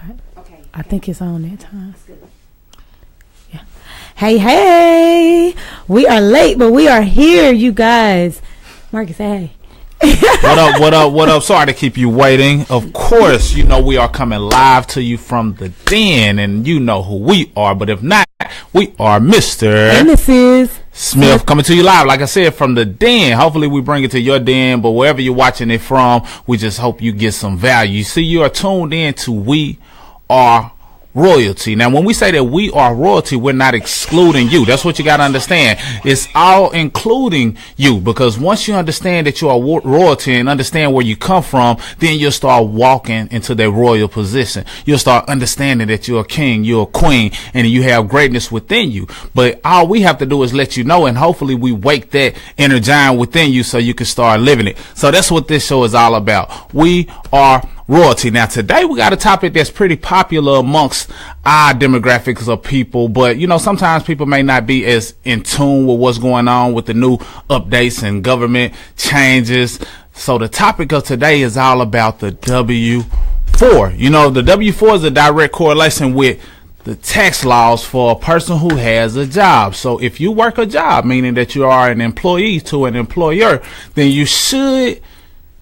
right. Okay. I think it's on that time. Yeah. Hey, we are late, but we are here, you guys. Marcus, hey. What up? Sorry to keep you waiting. Of course, you know we are coming live to you from the den, and you know who we are. But if not, we are Mr. and Mrs. Smith coming to you live, like I said, from the den. Hopefully we bring it to your den, but wherever you're watching it from, we just hope you get some value. See, you are tuned in to We Are Royalty. Now, when we say that we are royalty, we're not excluding you. That's what you got to understand. It's all including you, because once you understand that you are royalty and understand where you come from, then you'll start walking into that royal position. You'll start understanding that you're a king, you're a queen, and you have greatness within you. But all we have to do is let you know, and hopefully we wake that inner giant within you so you can start living it. So that's what this show is all about. We are royalty. Now today we got a topic that's pretty popular amongst our demographics of people, but you know, sometimes people may not be as in tune with what's going on with the new updates and government changes. So the topic of today is all about the W-4. You know, the W-4 is a direct correlation with the tax laws for a person who has a job. So if you work a job, meaning that you are an employee to an employer, then you should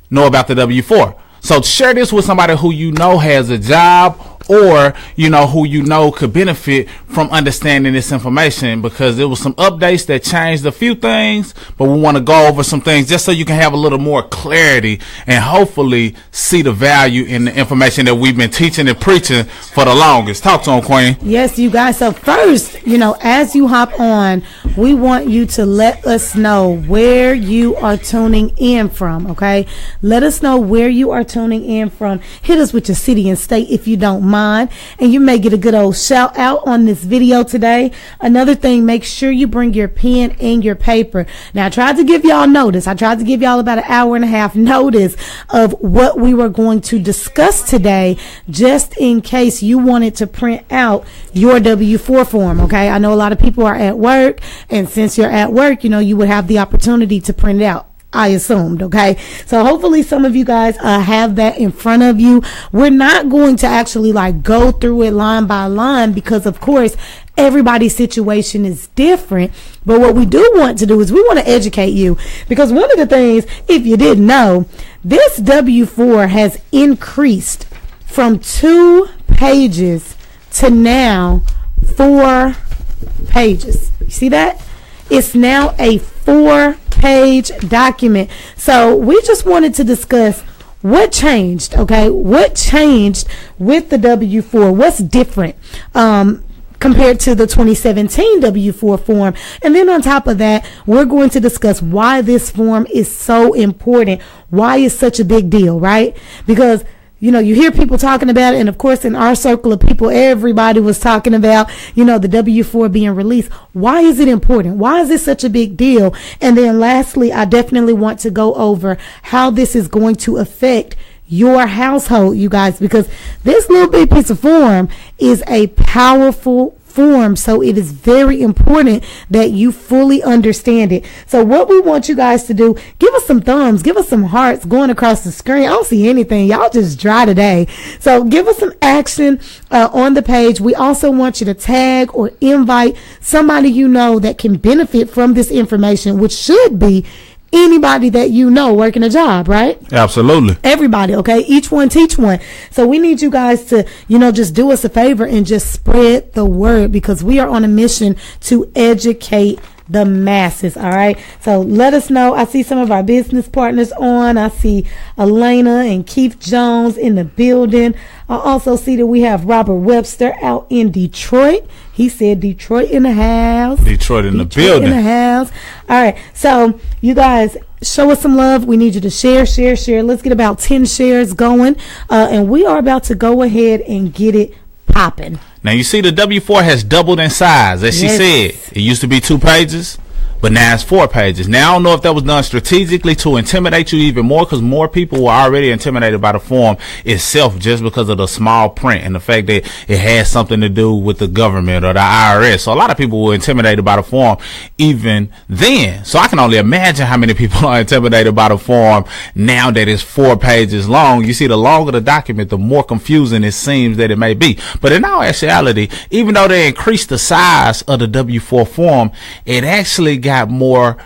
know about the W-4. So share this with somebody who you know has a job, or you know who you know could benefit from understanding this information, because there was some updates that changed a few things, but we want to go over some things just so you can have a little more clarity and hopefully see the value in the information that we've been teaching and preaching for the longest. Talk to them, Queen. Yes, you guys. So first, you know, as you hop on, we want you to let us know where you are tuning in from, okay? Let us know where you are tuning in from. Hit us with your city and state if you don't mind, and you may get a good old shout out on this video today. Another thing, make sure you bring your pen and your paper. Now, I tried to give y'all notice. I tried to give y'all about an hour and a half notice of what we were going to discuss today, just in case you wanted to print out your W-4 form, okay? I know a lot of people are at work, and since you're at work, you know, you would have the opportunity to print it out, I assumed, okay? So hopefully some of you guys have that in front of you. We're not going to actually like go through it line by line, because of course everybody's situation is different. But what we do want to do is we want to educate you, because one of the things, if you didn't know, this W-4 has increased from 2 pages to now 4 pages. You see that? It's now a 4-page document. So we just wanted to discuss what changed, okay? What changed with the W-4? What's different compared to the 2017 W-4 form? And then on top of that, we're going to discuss why this form is so important, why it's such a big deal, right? Because you know, you hear people talking about it, and of course in our circle of people, everybody was talking about, you know, the W-4 being released. Why is it important? Why is this such a big deal? And then lastly, I definitely want to go over how this is going to affect your household, you guys, because this little big piece of form is a powerful form, so it is very important that you fully understand it. So what we want you guys to do, give us some thumbs, give us some hearts going across the screen. I don't see anything. Y'all just dry today. So give us some action on the page. We also want you to tag or invite somebody you know that can benefit from this information, which should be anybody that you know working a job, right? Absolutely. Everybody, okay? Each one teach one. So we need you guys to, you know, just do us a favor and just spread the word, because we are on a mission to educate the masses. All right, so let us know. I see some of our business partners on. I see Elena and Keith Jones in the building. I also see that we have Robert Webster out in Detroit. He said Detroit in the house. Detroit in the building. In the house. All right, so you guys, show us some love. We need you to share. Let's get about 10 shares going, and we are about to go ahead and get it popping. Now you see the W-4 has doubled in size, as she said. It used to be 2 pages, but now it's 4 pages. Now I don't know if that was done strategically to intimidate you even more, because more people were already intimidated by the form itself just because of the small print and the fact that it has something to do with the government or the IRS. So a lot of people were intimidated by the form even then. So I can only imagine how many people are intimidated by the form now that it's 4 pages long. You see, the longer the document, the more confusing it seems that it may be. But in all actuality, even though they increased the size of the W-4 form, it actually got more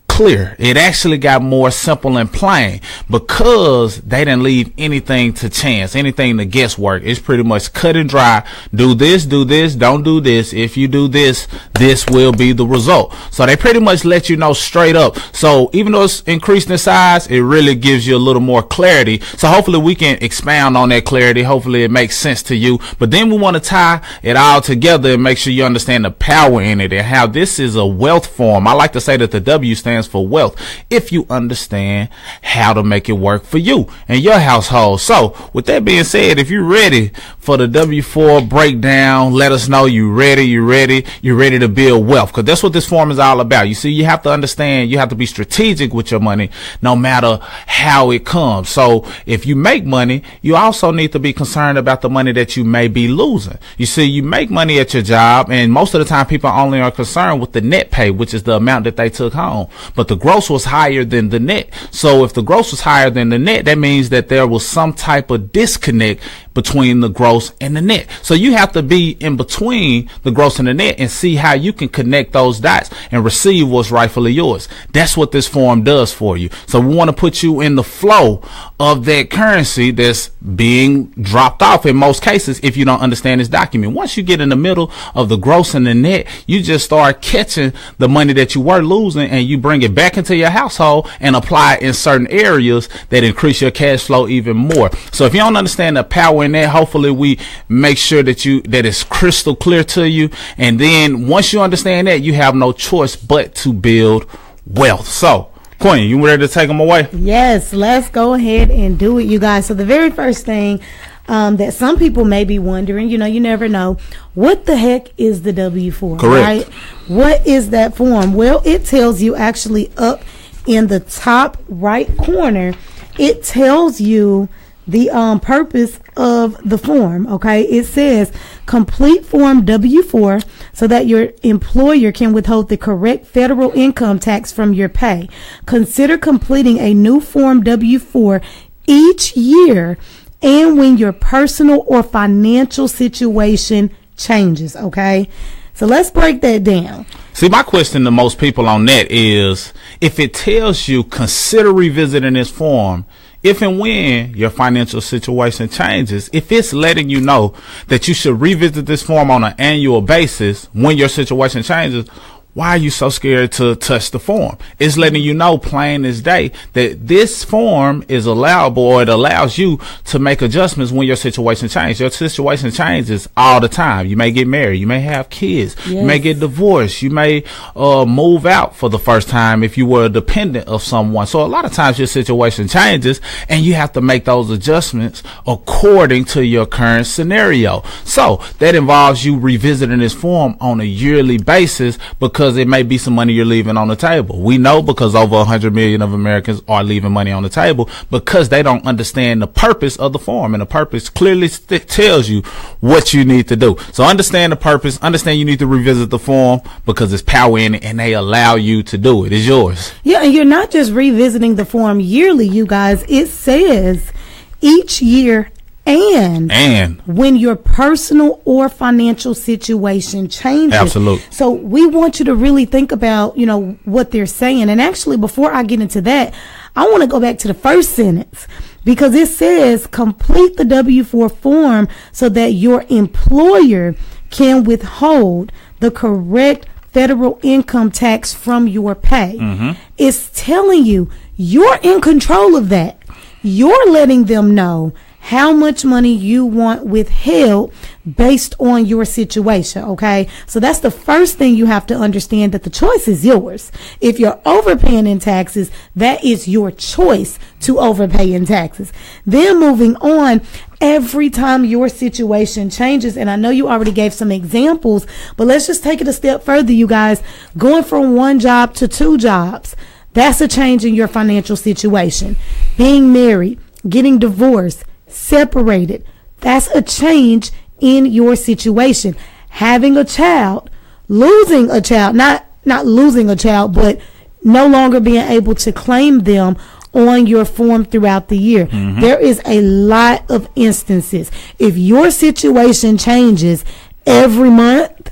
clear. It actually got more simple and plain, because they didn't leave anything to chance, anything to guesswork. It's pretty much cut and dry. Do this, don't do this. If you do this, this will be the result. So they pretty much let you know straight up. So even though it's increased in size, it really gives you a little more clarity. So hopefully we can expound on that clarity. Hopefully it makes sense to you. But then we want to tie it all together and make sure you understand the power in it and how this is a wealth form. I like to say that the W stands for wealth, if you understand how to make it work for you and your household. So with that being said, if you're ready for the W-4 breakdown, let us know you're ready to build wealth, because that's what this form is all about. You see, you have to understand, you have to be strategic with your money no matter how it comes. So if you make money, you also need to be concerned about the money that you may be losing. You see, you make money at your job, and most of the time people only are concerned with the net pay, which is the amount that they took home. But the gross was higher than the net. So if the gross was higher than the net, that means that there was some type of disconnect between the gross and the net. So you have to be in between the gross and the net and see how you can connect those dots and receive what's rightfully yours. That's what this form does for you. So we want to put you in the flow of that currency that's being dropped off in most cases if you don't understand this document. Once you get in the middle of the gross and the net, you just start catching the money that you were losing and you bring it back into your household and apply it in certain areas that increase your cash flow even more. So if you don't understand the power in that, hopefully we make sure that it's crystal clear to you. And then once you understand that, you have no choice but to build wealth. So Queen, you ready to take them away? Yes, let's go ahead and do it, you guys. So the very first thing that some people may be wondering, you never know, what the heck is the W-4? Correct. Right? What is that form? Well, it tells you actually up in the top right corner, it tells you the purpose of the form. Okay, it says complete form W-4 so that your employer can withhold the correct federal income tax from your pay. Consider completing a new form W-4 each year and when your personal or financial situation changes. Okay, so let's break that down. See, my question to most people on that is, if it tells you consider revisiting this form if and when your financial situation changes, if it's letting you know that you should revisit this form on an annual basis when your situation changes, why are you so scared to touch the form? It's letting you know plain as day that this form is allowable, or it allows you to make adjustments when your situation changes. Your situation changes all the time. You may get married. You may have kids. Yes. You may get divorced. You may move out for the first time if you were a dependent of someone. So a lot of times your situation changes and you have to make those adjustments according to your current scenario. So that involves you revisiting this form on a yearly basis, because it may be some money you're leaving on the table. We know because over 100 million of Americans are leaving money on the table because they don't understand the purpose of the form, and the purpose clearly tells you what you need to do. So understand the purpose, understand you need to revisit the form because there's power in it and they allow you to do it. It's yours. Yeah, and you're not just revisiting the form yearly, you guys. It says each year and when your personal or financial situation changes. Absolutely. So we want you to really think about, what they're saying. And actually, before I get into that, I want to go back to the first sentence, because it says complete the W-4 form so that your employer can withhold the correct federal income tax from your pay. Mm-hmm. It's telling you you're in control of that. you're letting them know how much money you want withheld based on your situation, okay? So that's the first thing you have to understand, that the choice is yours. If you're overpaying in taxes, that is your choice to overpay in taxes. Then moving on, every time your situation changes, and I know you already gave some examples, but let's just take it a step further, you guys. Going from one job to two jobs, that's a change in your financial situation. Being married, getting divorced, separated, that's a change in your situation. Having a child, losing a child, not losing a child, but no longer being able to claim them on your form throughout the year. There is a lot of instances. If your situation changes every month,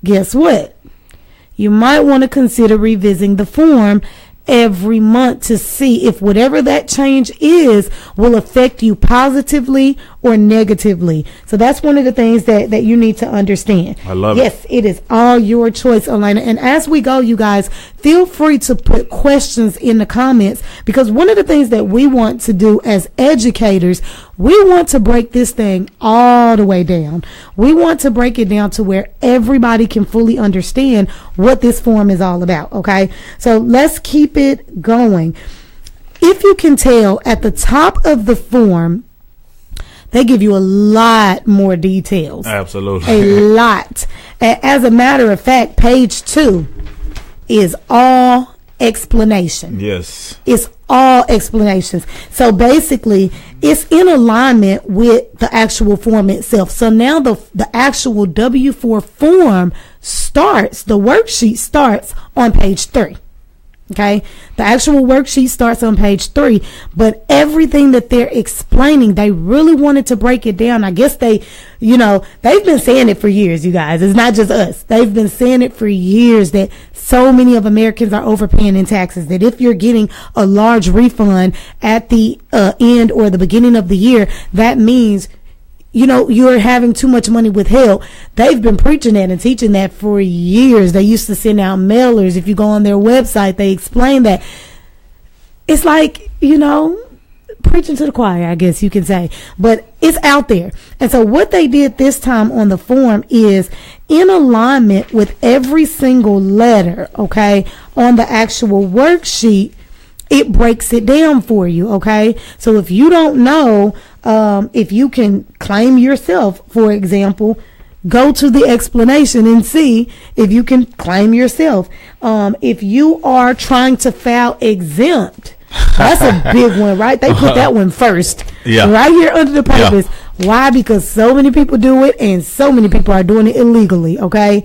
guess what? You might want to consider revisiting the form every month to see if whatever that change is will affect you positively or negatively. So that's one of the things that you need to understand. I love it. Yes, it is all your choice, Elena. And as we go, you guys, feel free to put questions in the comments, because one of the things that we want to do as educators, we want to break this thing all the way down. We want to break it down to where everybody can fully understand what this form is all about, okay? So let's keep it going. If you can tell, at the top of the form, they give you a lot more details. Absolutely. A lot. As a matter of fact, page 2 is all explanation. Yes. It's all explanations. So basically, it's in alignment with the actual form itself. So now the actual W-4 form starts, the worksheet starts on page 3. Okay, the actual worksheet starts on page 3, but everything that they're explaining, they really wanted to break it down. I guess they've been saying it for years, you guys. It's not just us. They've been saying it for years that so many of Americans are overpaying in taxes, that if you're getting a large refund at the end or the beginning of the year, that means you're having too much money withheld. They've been preaching that and teaching that for years. They used to send out mailers. If you go on their website, they explain that. It's like, preaching to the choir, I guess you can say. But it's out there. And so what they did this time on the form is in alignment with every single letter, okay, on the actual worksheet, it breaks it down for you, okay? So if you don't know if you can claim yourself, for example, go to the explanation and see if you can claim yourself. If you are trying to file exempt, that's a big one, right? They put that one first, right here under the papers. Yeah. Why? Because so many people do it and so many people are doing it illegally, okay?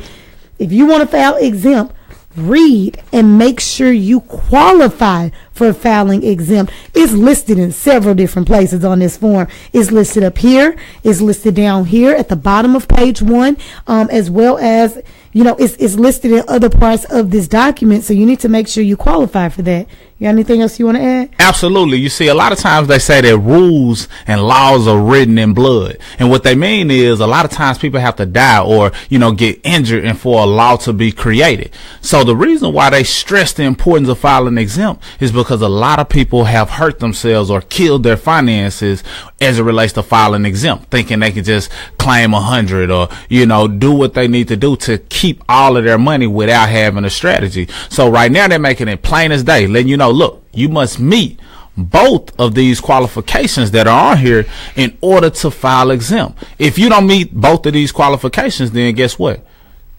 If you want to file exempt, read and make sure you qualify for filing exempt. It's listed in several different places on this form. It's listed up here. It's listed down here at the bottom of page 1, as well as, it's listed in other parts of this document. So you need to make sure you qualify for that. You got anything else you want to add? Absolutely. You see, a lot of times they say that rules and laws are written in blood. And what they mean is a lot of times people have to die or, get injured and for a law to be created. So the reason why they stress the importance of filing exempt is because a lot of people have hurt themselves or killed their finances as it relates to filing exempt, thinking they can just claim 100 or, do what they need to do to keep all of their money without having a strategy. So right now they're making it plain as day, letting you know, look, you must meet both of these qualifications that are on here in order to file exempt. If you don't meet both of these qualifications, then guess what?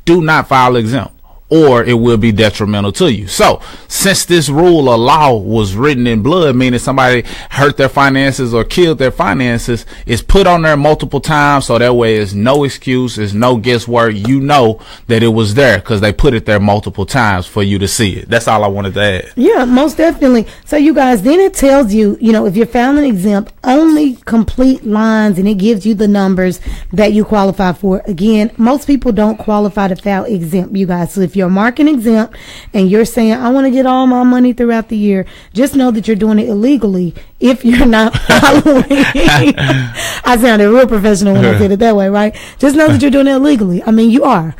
Do not file exempt, or it will be detrimental to you. So since this rule or law was written in blood, meaning somebody hurt their finances or killed their finances, it's put on there multiple times, so that way it's no excuse, it's no guesswork. You know that it was there because they put it there multiple times for you to see it. That's all I wanted to add. Yeah, most definitely. So you guys, then it tells you, if you're filing exempt, only complete lines, and it gives you the numbers that you qualify for. Again, most people don't qualify to file exempt, you guys. So if you're marking exempt and you're saying, I want to get all my money throughout the year, just know that you're doing it illegally if you're not following. I sounded real professional when I said it that way, right? Just know that you're doing it illegally. I mean, you are.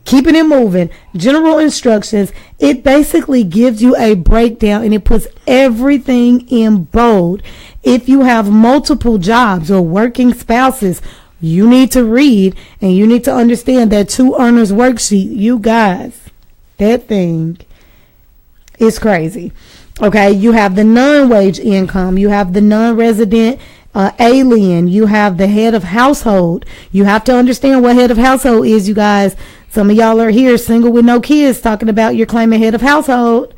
keeping it moving, general instructions, it basically gives you a breakdown and it puts everything in bold. If you have multiple jobs or working spouses, you need to read and you need to understand that 2 earners worksheet. You guys, that thing is crazy. Okay, you have the non-wage income, you have the non-resident alien, you have the head of household. You have to understand what head of household is, you guys. Some of y'all are here single with no kids talking about you're claiming head of household.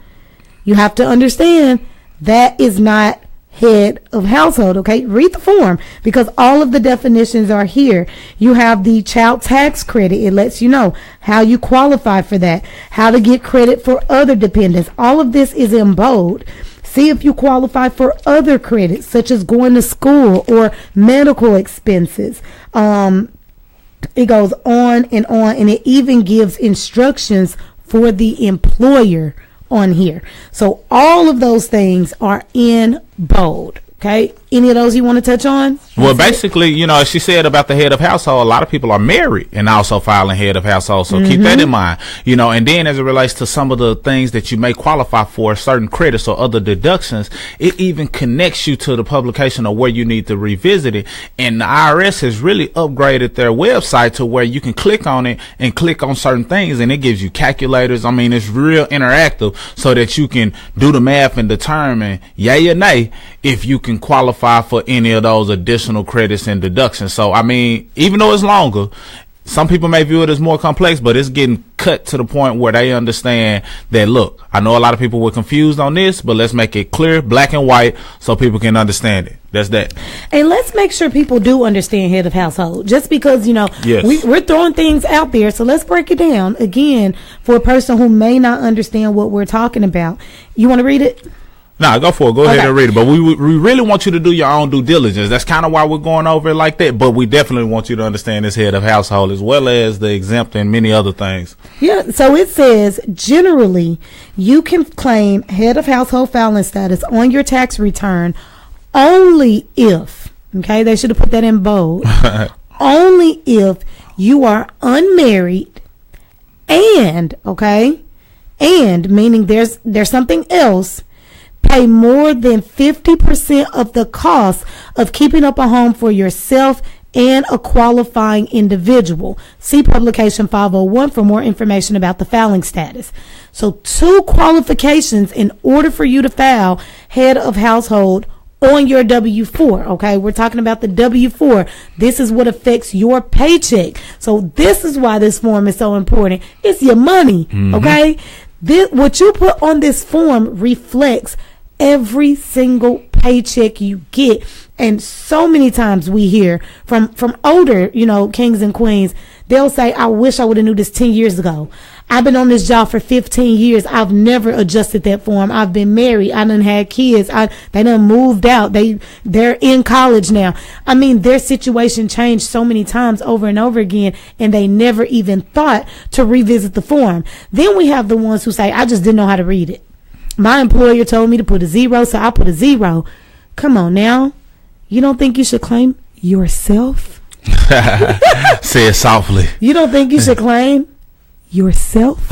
You have to understand that is not head of household. Okay, read the form because all of the definitions are here. You have the child tax credit. It lets you know how you qualify for that, how to get credit for other dependents. All of this is in bold. See if you qualify for other credits such as going to school or medical expenses. It goes on, and it even gives instructions for the employer on here. So all of those things are in bold. Okay, any of those you want to touch on? Well, basically, you know, as she said about the head of household, a lot of people are married and also filing head of household. So keep that in mind, you know, and then as it relates to some of the things that you may qualify for, certain credits or other deductions, it even connects you to the publication of where you need to revisit it. And the IRS has really upgraded their website to where you can click on it and click on certain things and it gives you calculators. I mean, it's real interactive so that you can do the math and determine yay or nay if you can qualify for any of those additional credits and deductions. So, I mean, even though it's longer, some people may view it as more complex, but it's getting cut to the point where they understand that, look, I know a lot of people were confused on this, but let's make it clear, black and white, so people can understand it. That's that. And let's make sure people do understand head of household. Just because, you know, we're throwing things out there, so let's break it down again for a person who may not understand what we're talking about. You want to read it? Nah, go for it. Go ahead and read it. But we really want you to do your own due diligence. That's kind of why we're going over it like that. But we definitely want you to understand this head of household as well as the exempt and many other things. Yeah. So it says, generally, you can claim head of household filing status on your tax return only if, okay, they should have put that in bold, only if you are unmarried and, okay, and meaning there's something else, pay more than 50% of the cost of keeping up a home for yourself and a qualifying individual. See publication 501 for more information about the filing status. So 2 qualifications in order for you to file head of household on your W-4. Okay, we're talking about the W-4. This is what affects your paycheck. So this is why this form is so important. It's your money. Okay, what you put on this form reflects every single paycheck you get. And so many times we hear from older, you know, kings and queens, they'll say, I wish I would have knew this 10 years ago. I've been on this job for 15 years. I've never adjusted that form. I've been married. I done had kids. They done moved out. They're in college now. I mean, their situation changed so many times over and over again, and they never even thought to revisit the form. Then we have the ones who say, I just didn't know how to read it. My employer told me to put a 0, so I put a 0. Come on now. You don't think you should claim yourself? Say it softly. You don't think you should claim yourself?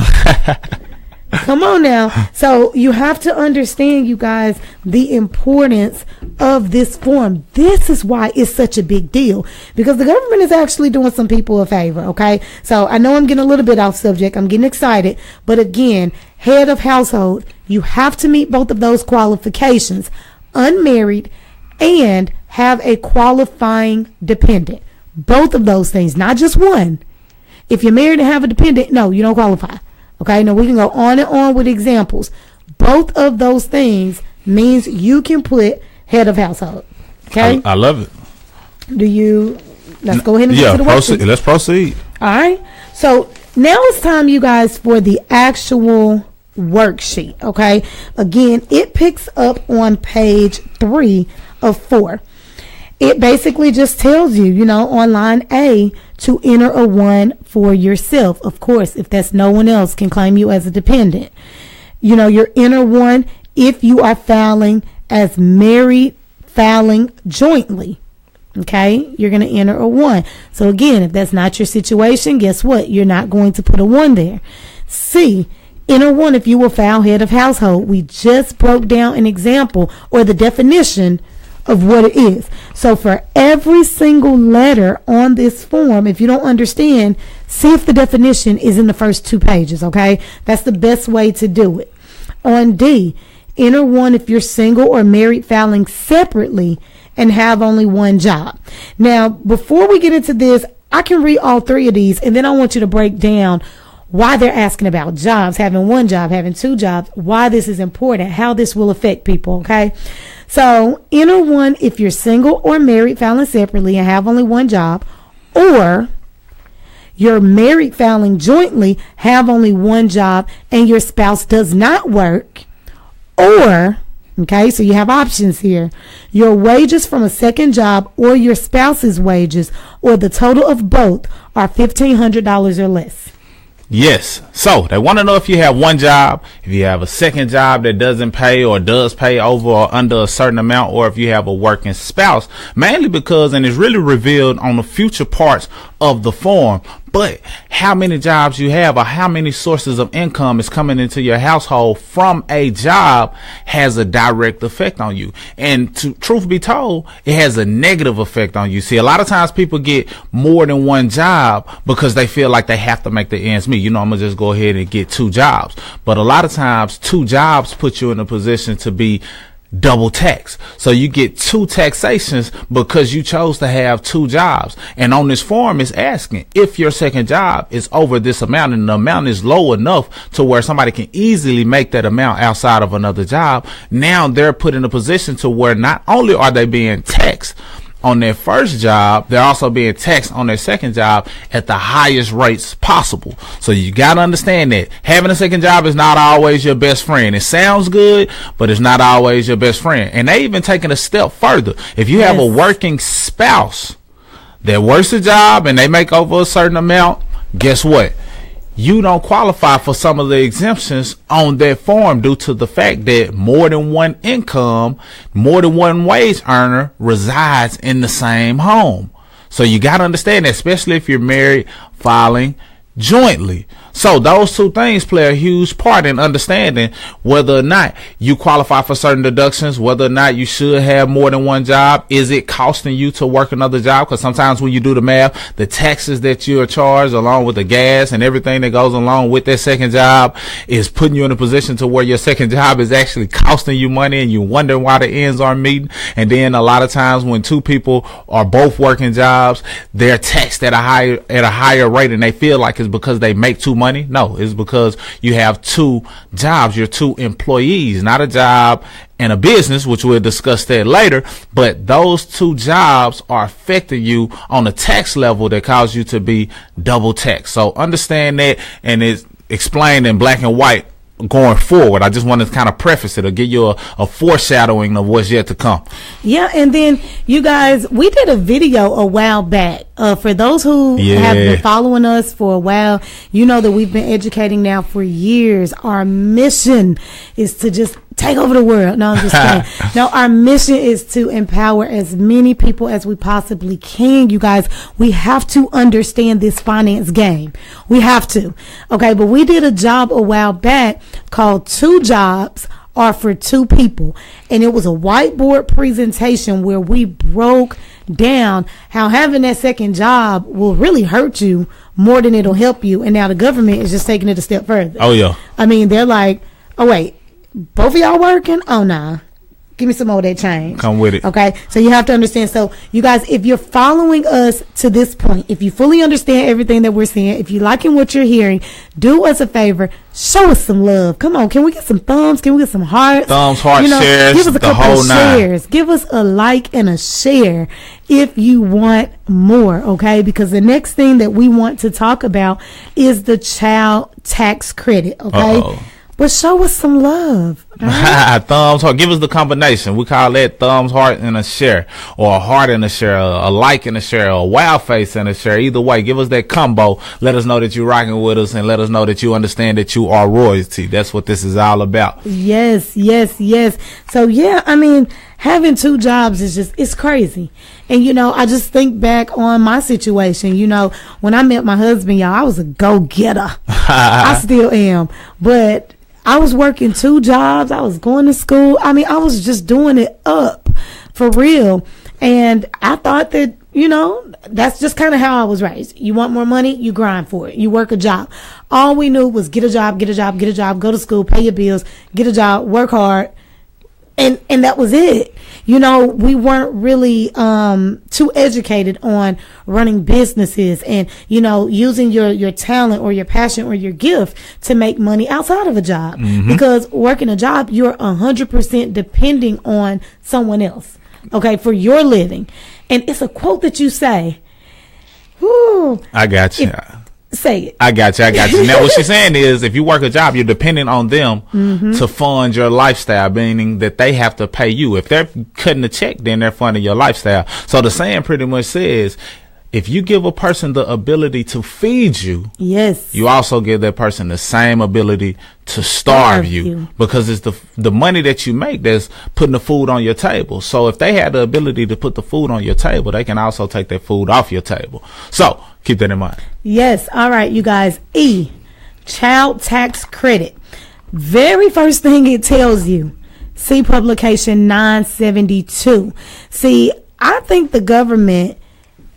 Come on now. So you have to understand, you guys, the importance of this form. This is why it's such a big deal, because the government is actually doing some people a favor. Okay. So I know I'm getting a little bit off subject. I'm getting excited. But again, head of household, you have to meet both of those qualifications, unmarried and have a qualifying dependent. Both of those things, not just one. If you're married and have a dependent, no, you don't qualify. Okay, now we can go on and on with examples. Both of those things means you can put head of household. Okay, I love it. Let's go ahead and get to the worksheet. Let's proceed. All right, so now it's time, you guys, for the actual worksheet. Okay, again, it picks up on page 3 of 4. It basically just tells you, you know, on line A to enter a 1 for yourself. Of course, if that's no one else can claim you as a dependent. You know, your enter 1 if you are filing as married, filing jointly. Okay, you're going to enter a 1. So again, if that's not your situation, guess what? You're not going to put a 1 there. C, enter 1 if you will file head of household. We just broke down an example or the definition of what it is. So for every single letter on this form, if you don't understand, see if the definition is in the first 2 pages, okay? That's the best way to do it. On D, enter 1 if you're single or married filing separately and have only 1 job. Now, before we get into this, I can read all 3 of these, and then I want you to break down why they're asking about jobs, having 1 job, having 2 jobs, why this is important, how this will affect people, okay? So, enter 1 if you're single or married filing separately and have only 1 job, or you're married filing jointly, have only 1 job, and your spouse does not work, or, okay, so you have options here. Your wages from a second job or your spouse's wages or the total of both are $1,500 or less. Yes. So they want to know if you have 1 job, if you have a second job that doesn't pay or does pay over or under a certain amount, or if you have a working spouse, mainly because, and it's really revealed on the future parts of the form, but how many jobs you have or how many sources of income is coming into your household from a job has a direct effect on you. And to truth be told, it has a negative effect on you. See, a lot of times people get more than 1 job because they feel like they have to make the ends meet. You know, I'm gonna just go ahead and get 2 jobs. But a lot of times 2 jobs put you in a position to be double tax. So you get 2 taxations because you chose to have 2 jobs. And on this form it's asking if your second job is over this amount and the amount is low enough to where somebody can easily make that amount outside of another job. Now they're put in a position to where not only are they being taxed on their first job, they're also being taxed on their second job at the highest rates possible. So you got to understand that having a second job is not always your best friend. It sounds good, but it's not always your best friend. And they even taking a step further. If you have a working spouse that works a job and they make over a certain amount, guess what? You don't qualify for some of the exemptions on that form due to the fact that more than 1 income, more than 1 wage earner resides in the same home. So you got to understand that, especially if you're married filing jointly. So those 2 things play a huge part in understanding whether or not you qualify for certain deductions, whether or not you should have more than 1 job. Is it costing you to work another job? Because sometimes when you do the math, the taxes that you are charged along with the gas and everything that goes along with that second job is putting you in a position to where your second job is actually costing you money, and you wonder why the ends aren't meeting. And then a lot of times when 2 people are both working jobs, they're taxed at a higher rate, and they feel like it's because they make too much money. No, it's because you have 2 jobs. You're 2 employees, not a job and a business, which we'll discuss that later. But those 2 jobs are affecting you on a tax level that cause you to be double taxed. So understand that, and it's explained in black and white going forward. I just wanted to kind of preface it or give you a foreshadowing of what's yet to come. Yeah, and then you guys, we did a video a while back. For those who have been following us for a while, you know that we've been educating now for years. Our mission is to just take over the world. No, I'm just kidding. No, our mission is to empower as many people as we possibly can. You guys, we have to understand this finance game. We have to. Okay, but we did a job a while back called 2 Jobs Are for 2 People. And it was a whiteboard presentation where we broke down how having that second job will really hurt you more than it'll help you. And now the government is just taking it a step further. Oh, yeah. I mean, they're like, oh, wait, both of y'all working? Oh, nah. Give me some more of that change. Come with it. Okay. So you have to understand. So you guys, if you're following us to this point, if you fully understand everything that we're saying, if you're liking what you're hearing, do us a favor. Show us some love. Come on. Can we get some thumbs? Can we get some hearts? Thumbs, hearts, shares, give us a the couple whole of 9. shares. Give us a like and a share if you want more. Okay. Because the next thing that we want to talk about is the child tax credit. Okay. Uh-oh. But show us some love. Right? Thumbs, heart. Give us the combination. We call that thumbs, heart, and a share, or a heart and a share, a like and a share, or a wow face and a share. Either way, give us that combo. Let us know that you're rocking with us, and let us know that you understand that you are royalty. That's what this is all about. Yes, yes, yes. So yeah, I mean, having 2 jobs is just, it's crazy. And, I just think back on my situation. When I met my husband, y'all, I was a go-getter. I still am. But I was working 2 jobs. I was going to school. I was just doing it up for real. And I thought that, that's just kind of how I was raised. You want more money, you grind for it. You work a job. All we knew was get a job, go to school, pay your bills, get a job, work hard. And that was it. We weren't really too educated on running businesses and, using your talent or your passion or your gift to make money outside of a job. Mm-hmm. Because working a job, you're 100% depending on someone else, okay, for your living. And it's a quote that you say. Whew, I got you. Say it. I got you. Now, what she's saying is, if you work a job, you're depending on them to fund your lifestyle, meaning that they have to pay you. If they're cutting a check, then they're funding your lifestyle. So the saying pretty much says, if you give a person the ability to feed you, yes, you also give that person the same ability to starve you, because it's the money that you make that's putting the food on your table. So if they had the ability to put the food on your table, they can also take that food off your table. So keep that in mind. Yes. All right, you guys. E, child tax credit. Very first thing it tells you, see publication 972. See, I think the government,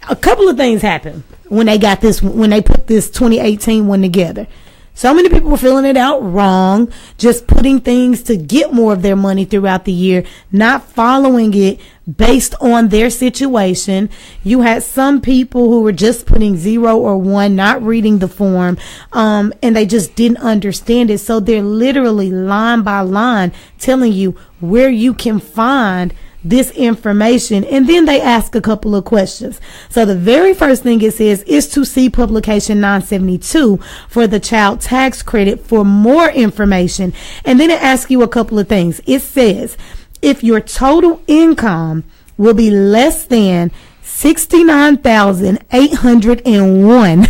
a couple of things happened when they put this 2018 one together. So many people were filling it out wrong, just putting things to get more of their money throughout the year, not following it based on their situation. You had some people who were just putting 0 or 1, not reading the form, and they just didn't understand it. So they're literally line by line telling you where you can find this information, and then they ask a couple of questions. So the very first thing it says is to see publication 972 for the child tax credit for more information. And then it asks you a couple of things. It says if your total income will be less than 69,801.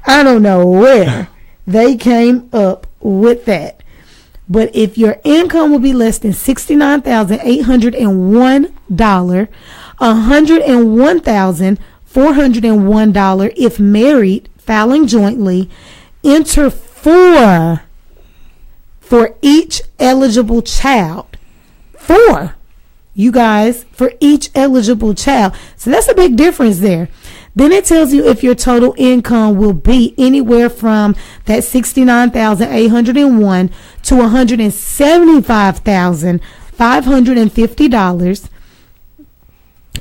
I don't know where they came up with that. But if your income will be less than $69,801, $101,401 if married, filing jointly, enter 4 for each eligible child. 4, you guys, for each eligible child. So that's a big difference there. Then it tells you if your total income will be anywhere from that $69,801 to $175,550.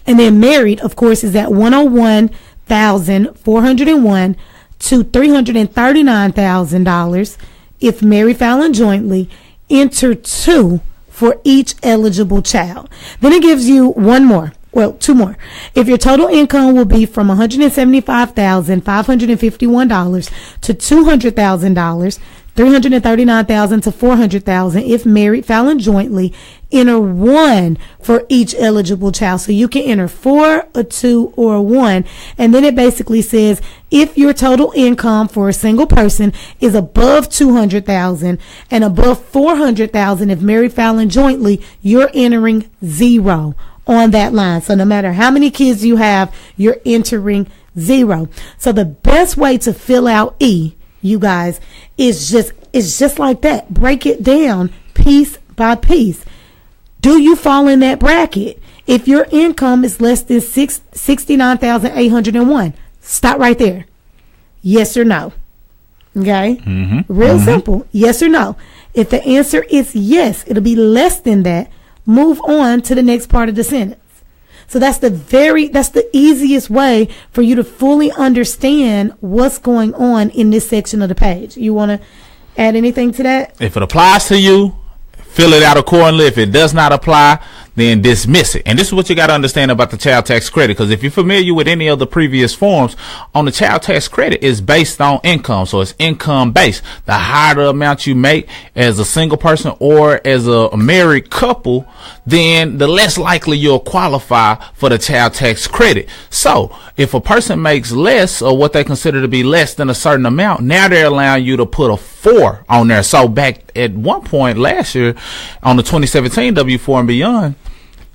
And then married, of course, is at $101,401 to $339,000. If married, filing jointly, enter 2 for each eligible child. Then it gives you 2 more. If your total income will be from $175,551 to $200,000, $339,000 to $400,000 if married, filing jointly, enter 1 for each eligible child. So you can enter 4, a 2, or a 1. And then it basically says if your total income for a single person is above $200,000 and above $400,000 if married, filing jointly, you're entering 0 on that line. So no matter how many kids you have, you're entering 0. So the best way to fill out E, you guys, is just like that. Break it down piece by piece. Do you fall in that bracket? If your income is less than 69,801, stop right there. Yes or no? Okay? Real simple. Yes or no? If the answer is yes, it'll be less than that. Move on to the next part of the sentence. So that's the easiest way for you to fully understand what's going on in this section of the page. You want to add anything to that? If it applies to you, fill it out accordingly. If it does not apply, then dismiss it. And this is what you got to understand about the child tax credit, because if you're familiar with any of the previous forms on the child tax credit, is based on income. So it's income based. The higher the amount you make as a single person or as a married couple, then the less likely you'll qualify for the child tax credit. So if a person makes less, or what they consider to be less than a certain amount, now they're allowing you to put a 4 on there. So back at one point last year on the 2017 W4 and beyond,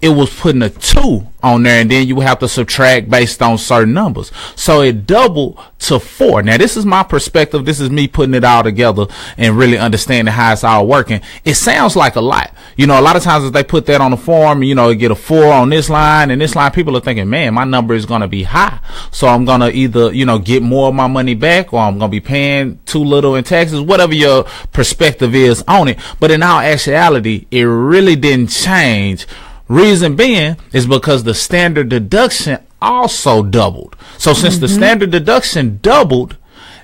it was putting a 2 on there, and then you would have to subtract based on certain numbers. So it doubled to 4. Now, this is my perspective. This is me putting it all together and really understanding how it's all working. It sounds like a lot. You know, a lot of times if they put that on the form, you know, get a 4 on this line and this line, people are thinking, man, my number is going to be high. So I'm going to either, you know, get more of my money back, or I'm going to be paying too little in taxes, whatever your perspective is on it. But in all actuality, it really didn't change. Reason being is because the standard deduction also doubled. So since the standard deduction doubled,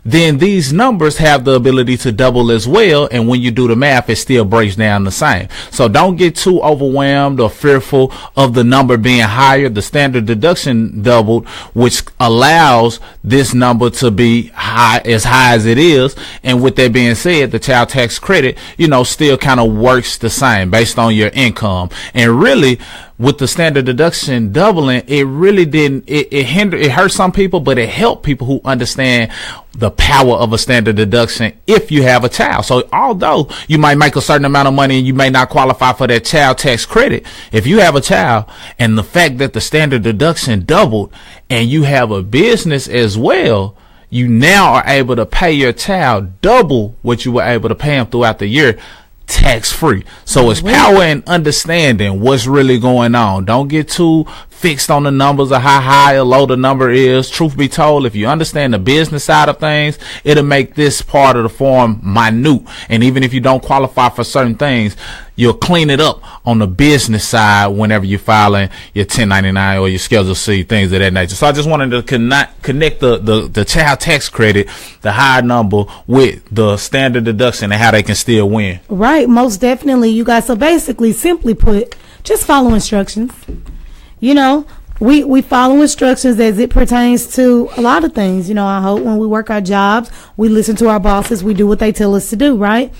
then these numbers have the ability to double as well. And when you do the math, it still breaks down the same. So don't get too overwhelmed or fearful of the number being higher. The standard deduction doubled, which allows this number to be high as it is. And with that being said, the child tax credit, you know, still kind of works the same based on your income. And really, with the standard deduction doubling, it really didn't, it hurt some people, but it helped people who understand the power of a standard deduction if you have a child. So although you might make a certain amount of money and you may not qualify for that child tax credit, if you have a child, and the fact that the standard deduction doubled and you have a business as well, you now are able to pay your child double what you were able to pay him throughout the year, tax free. So it's power in understanding what's really going on. Don't get too fixed on the numbers or how high or low the number is. Truth be told, if you understand the business side of things, it'll make this part of the form minute. And even if you don't qualify for certain things, you'll clean it up on the business side whenever you're filing your 1099 or your Schedule C, things of that nature. So I just wanted to connect the child tax credit, the high number, with the standard deduction and how they can still win. Right, most definitely, you guys. So basically, simply put, just follow instructions. You know, we follow instructions as it pertains to a lot of things. You know, I hope when we work our jobs, we listen to our bosses, we do what they tell us to do, right?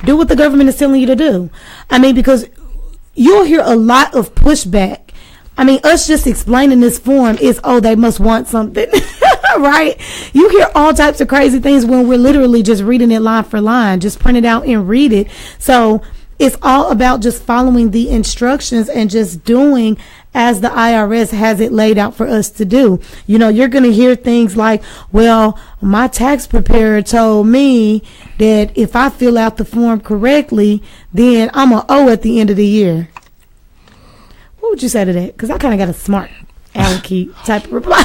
Do what the government is telling you to do. I mean, because you'll hear a lot of pushback. I mean, us just explaining this form is, oh, they must want something, right? You hear all types of crazy things when we're literally just reading it line for line. Just print it out and read it. So it's all about just following the instructions and just doing as the IRS has it laid out for us to do. You know, you're going to hear things like, well, my tax preparer told me that if I fill out the form correctly, then I'm going to owe at the end of the year. What would you say to that? Because I kind of got a smart alecky type of reply.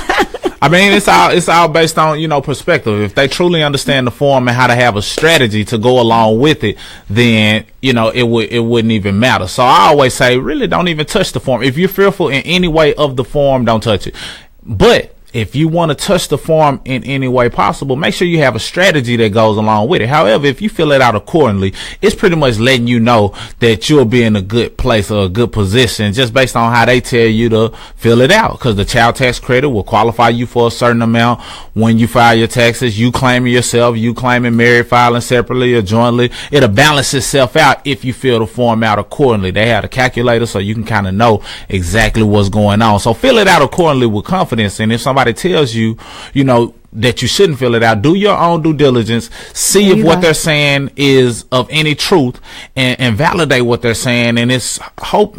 I mean, it's all based on, you know, perspective. If they truly understand the form and how to have a strategy to go along with it, then, you know, it wouldn't even matter. So I always say, really don't even touch the form. If you're fearful in any way of the form, don't touch it. But if you want to touch the form in any way possible, make sure you have a strategy that goes along with it. However, if you fill it out accordingly, it's pretty much letting you know that you'll be in a good place or a good position just based on how they tell you to fill it out. Because the child tax credit will qualify you for a certain amount when you file your taxes. You claiming yourself, you claiming married, filing separately or jointly. It'll balance itself out if you fill the form out accordingly. They have a calculator so you can kind of know exactly what's going on. So fill it out accordingly with confidence. And if somebody tells you, you know, that you shouldn't fill it out, do your own due diligence, see if what they're saying is of any truth, and validate what they're saying. And it's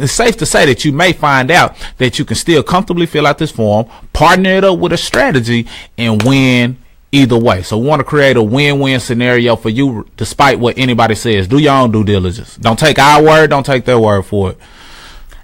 safe to say that you may find out that you can still comfortably fill out this form, partner it up with a strategy, and win either way. So we want to create a win-win scenario for you despite what anybody says. Do your own due diligence. Don't take our word, don't take their word for it.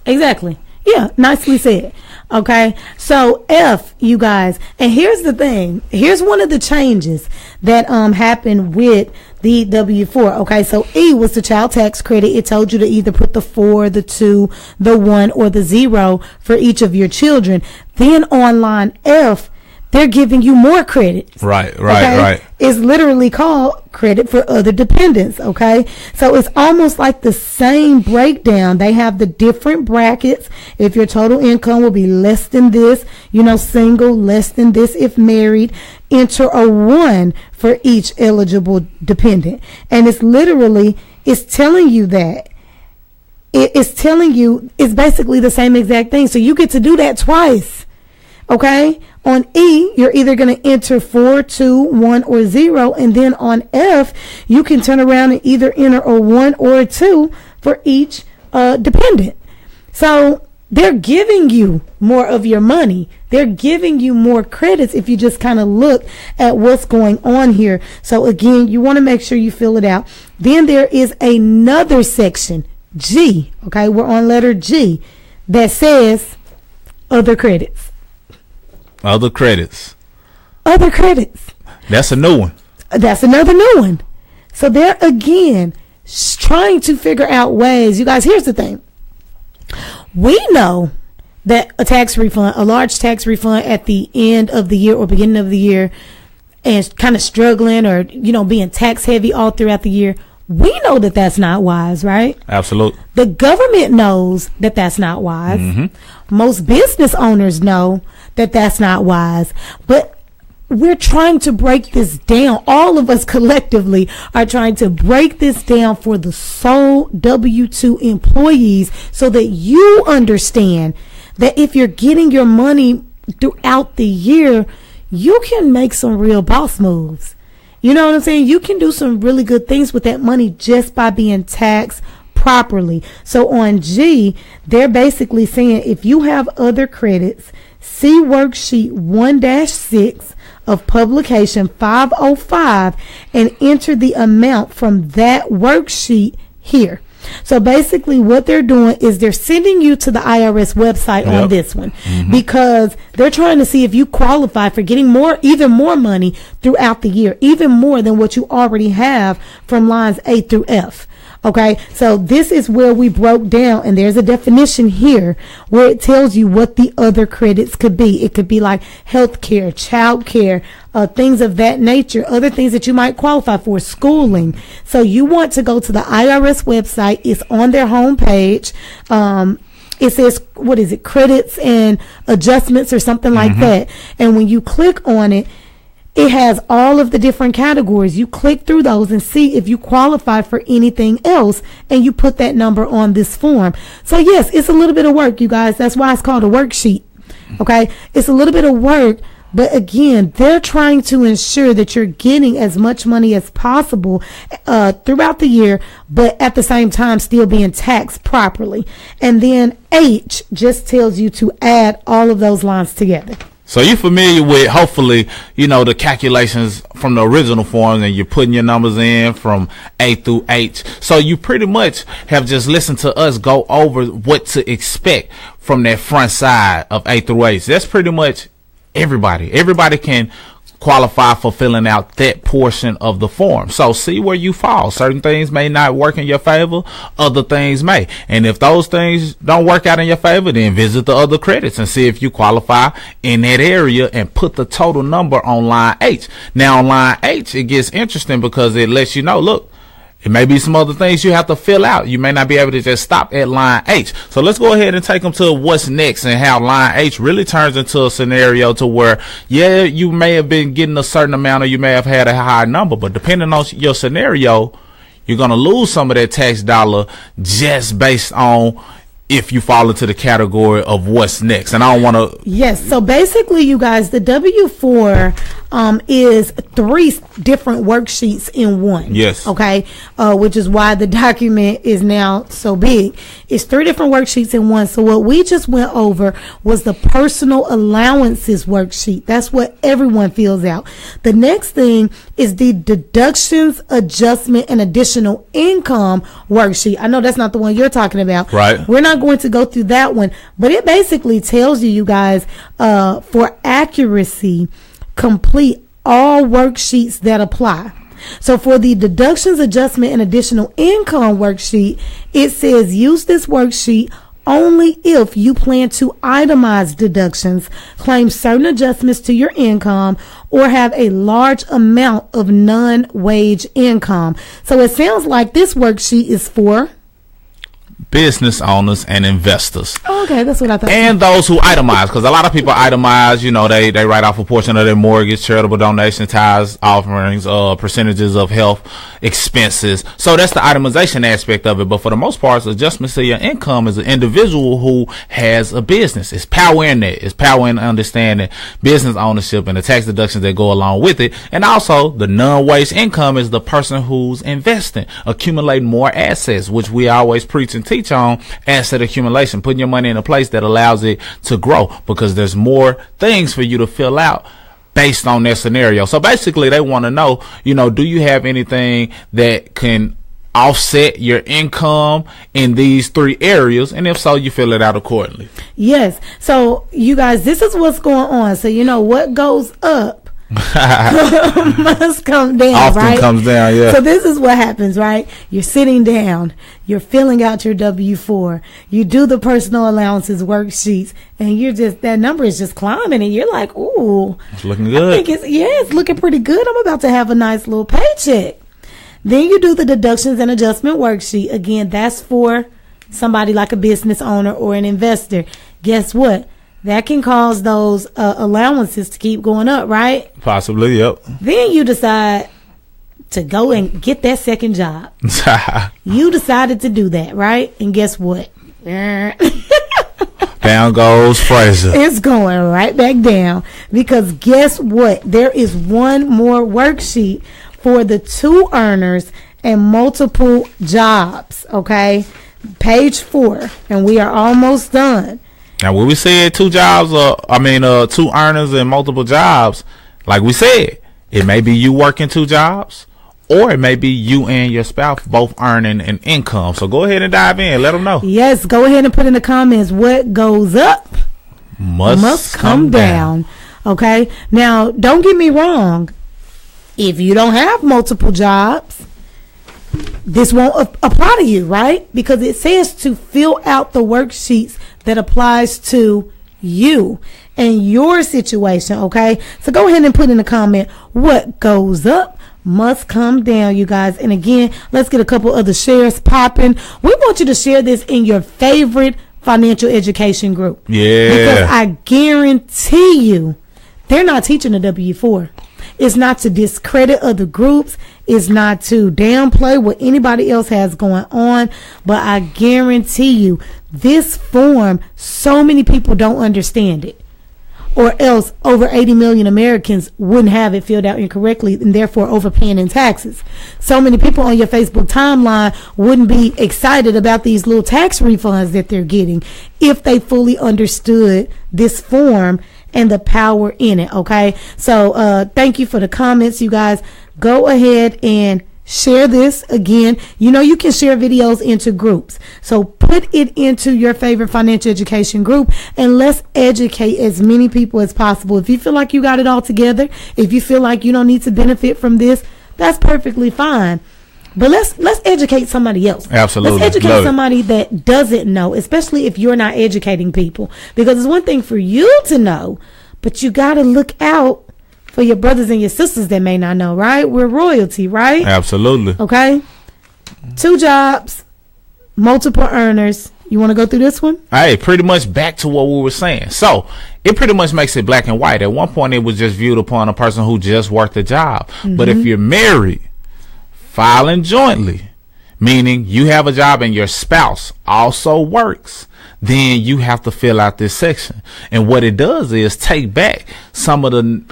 Exactly. Yeah, nicely said. Okay, so F, you guys, and here's the thing. Here's one of the changes that happened with the W-4. Okay, so E was the child tax credit. It told you to either put the 4, the 2, the 1, or the 0 for each of your children. Then on line F, they're giving you more credit. Right. It's literally called credit for other dependents. Okay, so it's almost like the same breakdown. They have the different brackets. If your total income will be less than this, you know, single, less than this if married, enter a 1 for each eligible dependent. And it's literally, it's telling you that. It's telling you it's basically the same exact thing. So you get to do that twice. Okay, on E, you're either going to enter 4, 2, 1, or 0. And then on F, you can turn around and either enter a 1 or a 2 for each dependent. So they're giving you more of your money. They're giving you more credits if you just kind of look at what's going on here. So again, you want to make sure you fill it out. Then there is another section, G, okay, we're on letter G, that says other credits. Other credits. Other credits. That's a new one. That's another new one. So they're, again, trying to figure out ways. You guys, here's the thing. We know that a tax refund, a large tax refund at the end of the year or beginning of the year, and kind of struggling or, being tax heavy all throughout the year, we know that that's not wise, right? Absolutely. The government knows that that's not wise. Mm-hmm. Most business owners know that that's not wise. But we're trying to break this down. All of us collectively are trying to break this down for the sole W-2 employees so that you understand that if you're getting your money throughout the year, you can make some real boss moves. You know what I'm saying? You can do some really good things with that money just by being taxed properly. So on G, they're basically saying if you have other credits, see worksheet 1-6 of publication 505 and enter the amount from that worksheet here. So basically what they're doing is they're sending you to the IRS website on this one, because they're trying to see if you qualify for getting even more money throughout the year, even more than what you already have from lines A through F. Okay, so this is where we broke down, and there's a definition here where it tells you what the other credits could be. It could be like health care, child care, things of that nature, other things that you might qualify for, schooling. So you want to go to the IRS website. It's on their homepage. It says, what is it, credits and adjustments or something like that. And when you click on it, it has all of the different categories. You click through those and see if you qualify for anything else, and you put that number on this form. So yes, it's a little bit of work, you guys. That's why it's called a worksheet. Okay, it's a little bit of work, but again, they're trying to ensure that you're getting as much money as possible throughout the year, but at the same time still being taxed properly. And then H just tells you to add all of those lines together. So you're familiar with, hopefully, the calculations from the original forms, and you're putting your numbers in from A through H. So you pretty much have just listened to us go over what to expect from that front side of A through H. That's pretty much everybody. Everybody can qualify for filling out that portion of the form. So see where you fall. Certain things may not work in your favor, other things may. And if those things don't work out in your favor, then visit the other credits and see if you qualify in that area and put the total number on line H. Now on line H, it gets interesting because it lets you know, look, it may be some other things you have to fill out. You may not be able to just stop at line H. So let's go ahead and take them to what's next and how line H really turns into a scenario to where, yeah, you may have been getting a certain amount or you may have had a high number, but depending on your scenario, you're going to lose some of that tax dollar just based on if you fall into the category of what's next. And I don't want to. Yes. So basically, you guys, the W-4 is 3 different worksheets in one. Yes. Okay. Which is why the document is now so big. It's 3 different worksheets in one. So what we just went over was the personal allowances worksheet. That's what everyone fills out. The next thing is the deductions, adjustment, and additional income worksheet. I know that's not the one you're talking about. Right. We're not going to go through that one, but it basically tells you guys, for accuracy, complete all worksheets that apply. So for the deductions, adjustment, and additional income worksheet, it says use this worksheet only if you plan to itemize deductions, claim certain adjustments to your income, or have a large amount of non-wage income. So it sounds like this worksheet is for business owners and investors. Oh, okay, that's what I thought. And those who itemize, because a lot of people itemize, they write off a portion of their mortgage, charitable donation, tithes, offerings, percentages of health expenses. So that's the itemization aspect of it. But for the most part, adjustments to your income is an individual who has a business. It's power in that. It's power in understanding business ownership and the tax deductions that go along with it. And also the non-wage income is the person who's investing, accumulating more assets, which we always preach and teach. teach on asset accumulation, putting your money in a place that allows it to grow, because there's more things for you to fill out based on their scenario. So basically they want to know, do you have anything that can offset your income in these 3 areas? And if so, you fill it out accordingly. Yes. So you guys, this is what's going on. So what goes up must come down. Often comes down. Yeah. So this is what happens, right? You're sitting down, you're filling out your W-4, you do the personal allowances worksheets, and that number is just climbing, and you're like, ooh, it's looking good. I think it's looking pretty good. I'm about to have a nice little paycheck. Then you do the deductions and adjustment worksheet. Again, that's for somebody like a business owner or an investor. Guess what? That can cause those allowances to keep going up, right? Possibly, yep. Then you decide to go and get that second job. You decided to do that, right? And guess what? Down goes Fraser. It's going right back down, because guess what? There is one more worksheet for the 2 earners and multiple jobs, okay? Page 4, and we are almost done. Now, when we said 2 jobs, 2 earners and multiple jobs, like we said, it may be you working 2 jobs, or it may be you and your spouse both earning an income. So go ahead and dive in. Let them know. Yes, go ahead and put in the comments, what goes up must come down. Okay? Now, don't get me wrong. If you don't have multiple jobs, this won't apply to you, right? Because it says to fill out the worksheets that applies to you and your situation, okay? So go ahead and put in the comment, what goes up must come down, you guys. And again, let's get a couple other shares popping. We want you to share this in your favorite financial education group. Yeah. Because I guarantee you, they're not teaching the W-4. It's not to discredit other groups. It's not to downplay what anybody else has going on. But I guarantee you, this form, so many people don't understand it. Or else over 80 million Americans wouldn't have it filled out incorrectly and therefore overpaying in taxes. So many people on your Facebook timeline wouldn't be excited about these little tax refunds that they're getting if they fully understood this form and the power in it. Okay, so thank you for the comments, you guys. Go ahead and share this. Again, you can share videos into groups, so put it into your favorite financial education group and let's educate as many people as possible. If you feel like you got it all together, if you feel like you don't need to benefit from this, that's perfectly fine. But let's educate somebody else. Absolutely. Let's educate somebody that doesn't know, especially if you're not educating people. Because it's one thing for you to know, but you got to look out for your brothers and your sisters that may not know, right? We're royalty, right? Absolutely. Okay. 2 jobs, multiple earners. You want to go through this one? Hey, pretty much back to what we were saying. So it pretty much makes it black and white. At one point, it was just viewed upon a person who just worked a job. Mm-hmm. But if you're married, filing jointly, meaning you have a job and your spouse also works, then you have to fill out this section. And what it does is take back some of the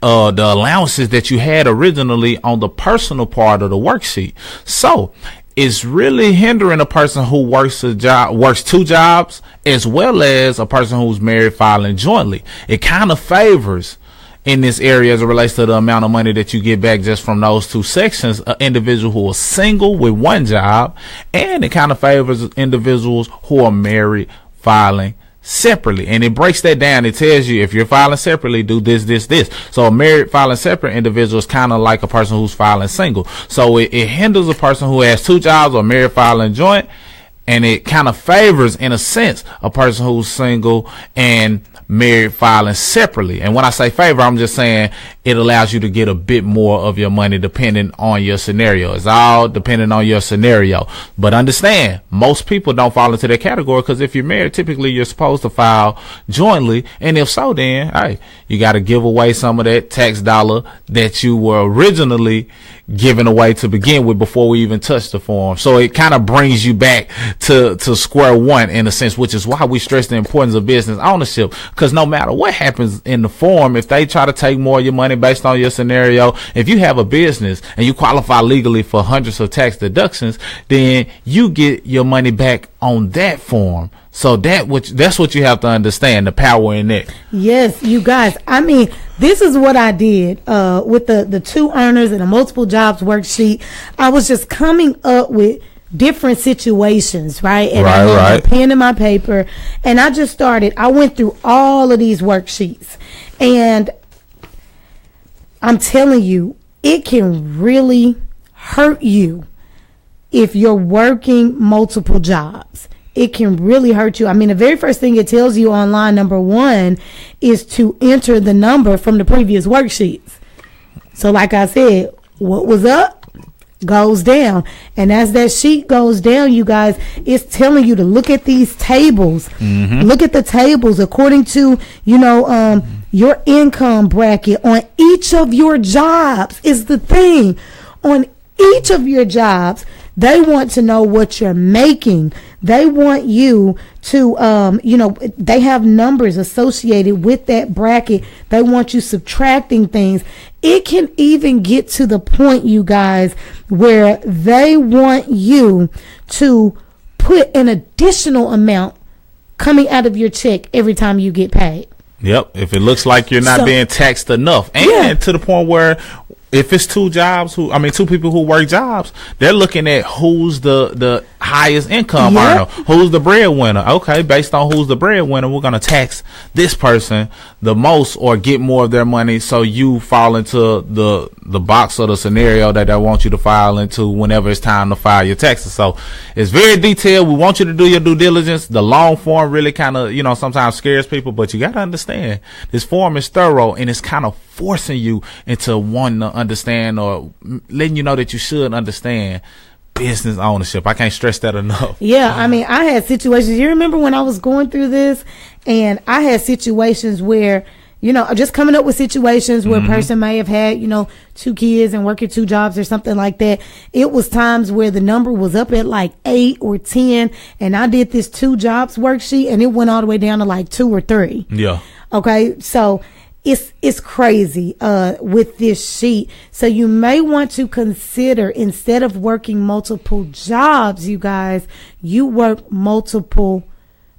allowances that you had originally on the personal part of the worksheet. So it's really hindering a person who works 2 jobs, as well as a person who's married filing jointly. It kind of favors in this area as it relates to the amount of money that you get back just from those 2 sections, an individual who is single with 1 job, and it kind of favors individuals who are married filing separately. And it breaks that down. It tells you if you're filing separately, do this, this, this. So a married filing separate individual is kind of like a person who's filing single. So it hinders a person who has 2 jobs or married filing joint, and it kind of favors, in a sense, a person who's single and married filing separately. And when I say favor, I'm just saying it allows you to get a bit more of your money depending on your scenario. It's all depending on your scenario. But understand, most people don't fall into that category, because if you're married, typically you're supposed to file jointly. And if so, then, hey, you got to give away some of that tax dollar that you were originally giving away to begin with before we even touch the form. So it kind of brings you back to square one, in a sense, which is why we stress the importance of business ownership. Because no matter what happens in the form, if they try to take more of your money money based on your scenario. If you have a business and you qualify legally for hundreds of tax deductions, then you get your money back on that form. So that's what you have to understand, the power in it. Yes, you guys. I mean, this is what I did with the two earners and the multiple jobs worksheet. I was just coming up with different situations, right? And I had a pen and my paper, and I went through all of these worksheets, and I'm telling you, it can really hurt you if you're working multiple jobs. It can really hurt you. I mean, the very first thing it tells you on line number 1 is to enter the number from the previous worksheets. So like I said, what was up goes down. And as that sheet goes down, you guys, it's telling you to look at these tables. Look at the tables according to, your income bracket on each of your jobs is the thing. On each of your jobs, they want to know what you're making. They want you to, they have numbers associated with that bracket. They want you subtracting things. It can even get to the point, you guys, where they want you to put an additional amount coming out of your check every time you get paid. Yep. If it looks like you're not being taxed enough, and to the point where if it's two people who work jobs, they're looking at who's the highest income earner, who's the breadwinner. Okay, based on who's the breadwinner, we're gonna tax this person the most or get more of their money, so you fall into the box or the scenario that they want you to file into whenever it's time to file your taxes. So it's very detailed. We want you to do your due diligence. The long form really kind of sometimes scares people, but you gotta understand this form is thorough, and it's kind of forcing you into wanting to understand or letting you know that you should understand business ownership. I can't stress that enough. Yeah, I mean, I had situations. You remember when I was going through this, and I had situations where, just coming up with situations where a person may have had, 2 kids and working 2 jobs or something like that. It was times where the number was up at like 8 or 10, and I did this 2 jobs worksheet, and it went all the way down to like 2 or 3. Yeah. Okay, so it's crazy with this sheet. So you may want to consider, instead of working multiple jobs, you guys, you work multiple.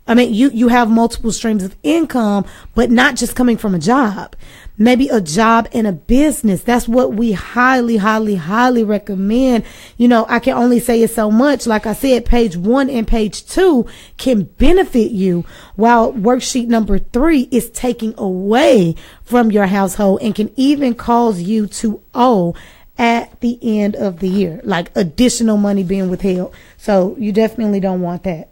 You have multiple streams of income, but not just coming from a job. Maybe a job and a business. That's what we highly, highly, highly recommend. I can only say it so much. Like I said, page 1 and page 2 can benefit you, while worksheet number 3 is taking away from your household and can even cause you to owe at the end of the year, like additional money being withheld. So you definitely don't want that.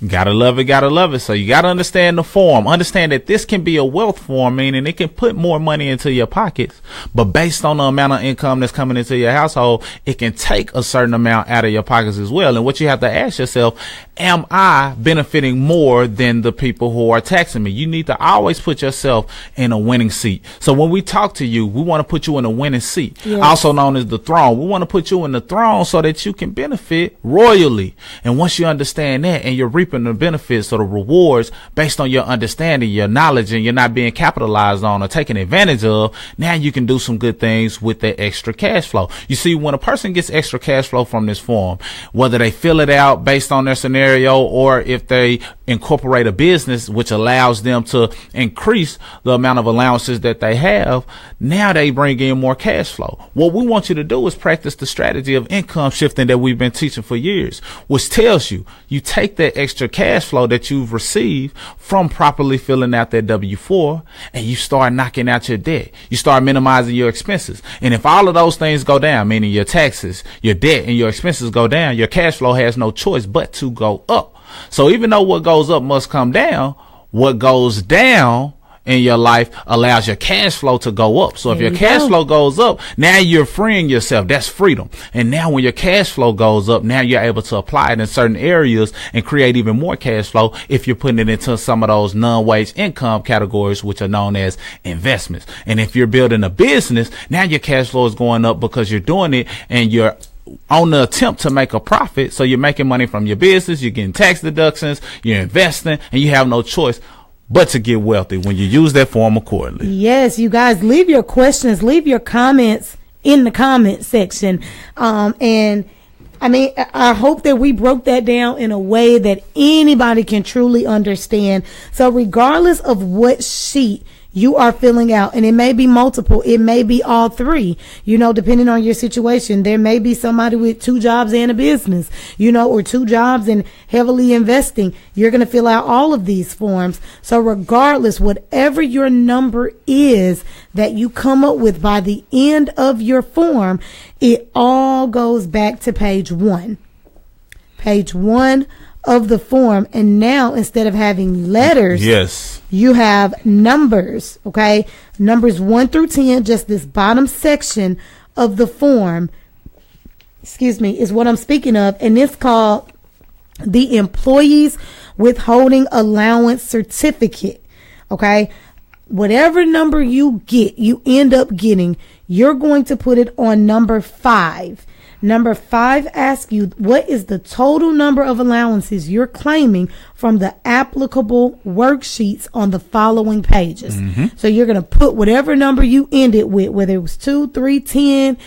Gotta love it. So you gotta understand the form. Understand that this can be a wealth form, meaning it can put more money into your pockets, but based on the amount of income that's coming into your household, it can take a certain amount out of your pockets as well. And what you have to ask yourself, am I benefiting more than the people who are taxing me? You need to always put yourself in a winning seat. So when we talk to you, we want to put you in a winning seat, also known as the throne. We want to put you in the throne so that you can benefit royally. And once you understand that, and you're reaping the benefits or the rewards based on your understanding, your knowledge, and you're not being capitalized on or taken advantage of, now you can do some good things with that extra cash flow. You see, when a person gets extra cash flow from this form, whether they fill it out based on their scenario or if they incorporate a business which allows them to increase the amount of allowances that they have, now they bring in more cash flow. What we want you to do is practice the strategy of income shifting that we've been teaching for years, which tells you take that extra cash flow that you've received from properly filling out that W-4, and you start knocking out your debt. You start minimizing your expenses. And if all of those things go down, meaning your taxes, your debt, and your expenses go down, your cash flow has no choice but to go up. So even though what goes up must come down, what goes down in your life allows your cash flow to go up. So if your cash flow goes up, now you're freeing yourself. That's freedom. And now when your cash flow goes up, now you're able to apply it in certain areas and create even more cash flow if you're putting it into some of those non-wage income categories, which are known as investments. And if you're building a business, now your cash flow is going up because you're doing it and you're on the attempt to make a profit. So you're making money from your business, you're getting tax deductions, you're investing, and you have no choice but to get wealthy when you use that form accordingly. Yes, you guys, leave your questions, leave your comments in the comment section. And I mean, I hope that we broke that down in a way that anybody can truly understand. So regardless of what sheet you are filling out, and it may be multiple, it may be all three, depending on your situation. There may be somebody with 2 jobs and a business, or 2 jobs and heavily investing. You're going to fill out all of these forms. So regardless, whatever your number is that you come up with by the end of your form, it all goes back to page 1. Page 1 of the form. And now, instead of having letters, yes, you have numbers. Okay, numbers 1 through 10. Just this bottom section of the form, is what I'm speaking of, and it's called the Employees Withholding Allowance Certificate. Okay, whatever number you end up getting, you're going to put it on number 5. Number 5 asks you, what is the total number of allowances you're claiming from the applicable worksheets on the following pages? Mm-hmm. So you're going to put whatever number you ended with, whether it was 2, 3, 10,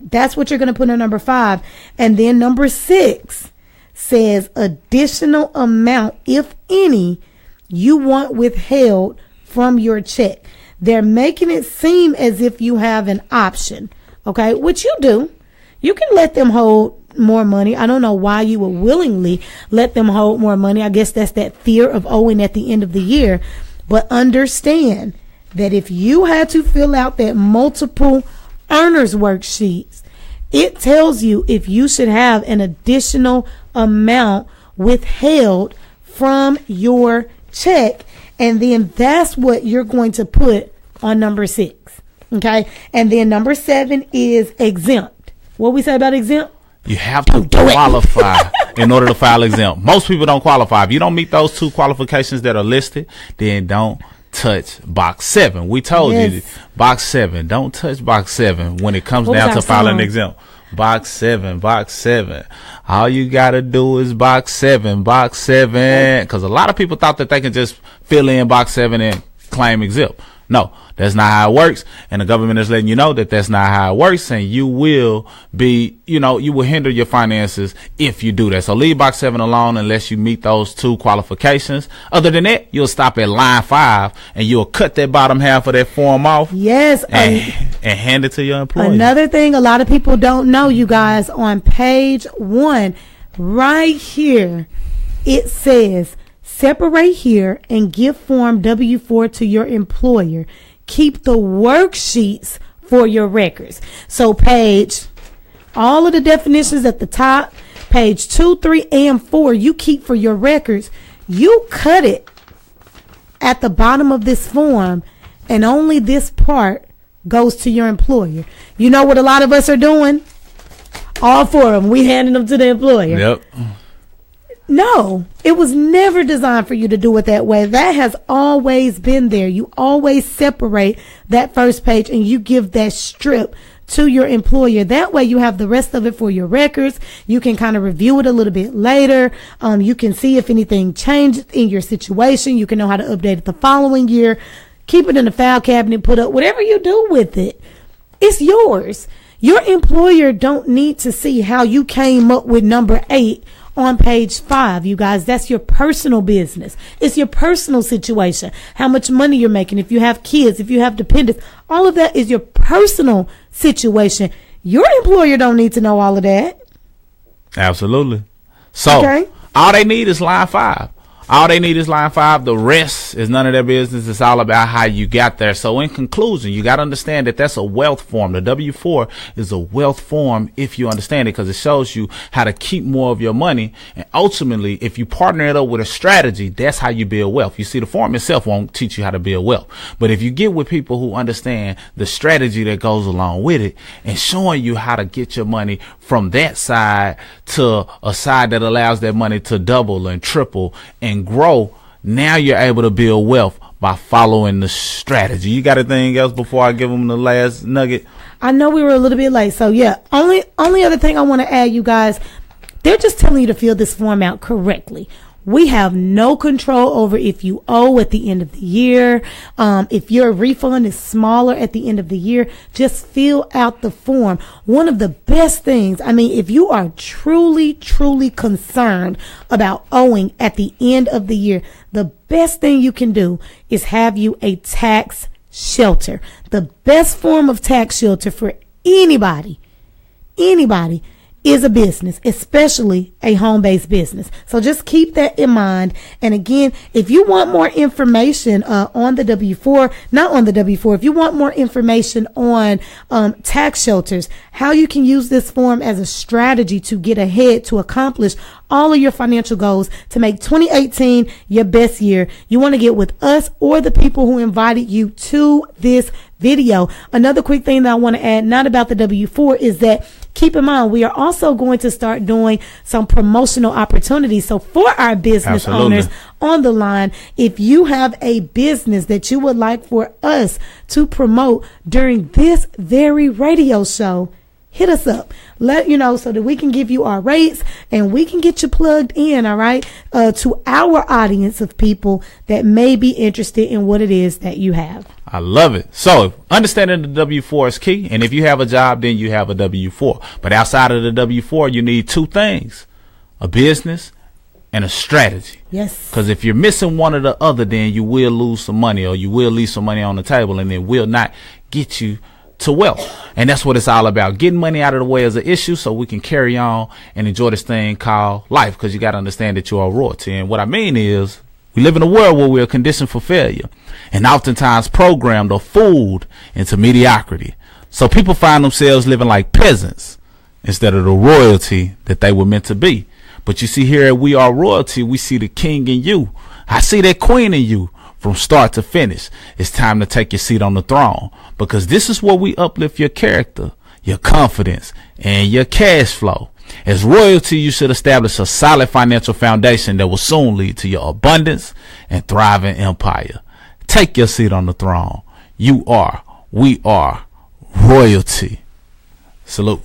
that's what you're going to put on number 5. And then number 6 says additional amount, if any, you want withheld from your check. They're making it seem as if you have an option, okay, which you do. You can let them hold more money. I don't know why you would willingly let them hold more money. I guess that's that fear of owing at the end of the year. But understand that if you had to fill out that multiple earners worksheets, it tells you if you should have an additional amount withheld from your check. And then that's what you're going to put on number 6. Okay. And then number 7 is exempt. What we say about exempt? You have to qualify in order to file exempt. Most people don't qualify. If you don't meet those 2 qualifications that are listed, then don't touch box 7. We told you box 7. Don't touch box 7 when it comes down to filing exempt. Box 7. All you gotta do is box 7. Because a lot of people thought that they can just fill in box 7 and claim exempt. No, that's not how it works. And the government is letting you know that that's not how it works. And you will be, you will hinder your finances if you do that. So leave box 7 alone unless you meet those 2 qualifications. Other than that, you'll stop at line 5 and you'll cut that bottom half of that form off. Yes. And hand it to your employer. Another thing a lot of people don't know, you guys, on page 1, right here, it says, separate here and give form W-4 to your employer. Keep the worksheets for your records. So all of the definitions at the top, page 2, 3, and 4, you keep for your records. You cut it at the bottom of this form, and only this part goes to your employer. You know what a lot of us are doing? All 4 of them, we handing them to the employer. Yep. No, it was never designed for you to do it that way. That has always been there. You always separate that first page and you give that strip to your employer. That way you have the rest of it for your records. You can kind of review it a little bit later. You can see if anything changed in your situation. You can know how to update it the following year. Keep it in the file cabinet, put up whatever you do with it. It's yours. Your employer don't need to see how you came up with number 8 on page 5, you guys. That's your personal business. It's your personal situation. How much money you're making. If you have kids, if you have dependents, all of that is your personal situation. Your employer don't need to know all of that. Absolutely. So all they need is line 5. All they need is line 5. The rest is none of their business. It's all about how you got there. So in conclusion, you got to understand that that's a wealth form. The W-4 is a wealth form if you understand it, because it shows you how to keep more of your money. And ultimately, if you partner it up with a strategy, that's how you build wealth. You see, the form itself won't teach you how to build wealth. But if you get with people who understand the strategy that goes along with it and showing you how to get your money from that side to a side that allows that money to double and triple and grow, now you're able to build wealth by following the strategy. You got anything else before I give them the last nugget? I know we were a little bit late, so yeah. Only other thing I want to add, you guys, they're just telling you to fill this form out correctly. We have no control over if you owe at the end of the year. If your refund is smaller at the end of the year, just fill out the form. One of the best things, I mean, if you are truly, truly concerned about owing at the end of the year, the best thing you can do is have you a tax shelter. The best form of tax shelter for anybody is a business, especially a home-based business. So just keep that in mind. And again, if you want more information on the W-4, not on the W-4, if you want more information on tax shelters, how you can use this form as a strategy to get ahead, to accomplish all of your financial goals, to make 2018 your best year, you want to get with us or the people who invited you to this video. Another quick thing that I want to add, not about the W-4, is that keep in mind, we are also going to start doing some promotional opportunities. So for our business owners on the line, if you have a business that you would like for us to promote during this very radio show, hit us up. Let you know so that we can give you our rates and we can get you plugged in, all right, to our audience of people that may be interested in what it is that you have. I love it. So understanding the W-4 is key. And if you have a job, then you have a W-4. But outside of the W-4, you need two things: a business and a strategy. Yes. Because if you're missing one or the other, then you will lose some money, or you will leave some money on the table, and it will not get you to wealth. And that's what it's all about, getting money out of the way as an issue so we can carry on and enjoy this thing called life. Because you got to understand that you are royalty. And what I mean is, we live in a world where we are conditioned for failure and oftentimes programmed or fooled into mediocrity. So people find themselves living like peasants instead of the royalty that they were meant to be. But you see, here at We Are Royalty, we see the king in you. I see that queen in you from start to finish. It's time to take your seat on the throne, because this is where we uplift your character, your confidence, and your cash flow. As royalty, you should establish a solid financial foundation that will soon lead to your abundance and thriving empire. Take your seat on the throne. We are royalty. Salute.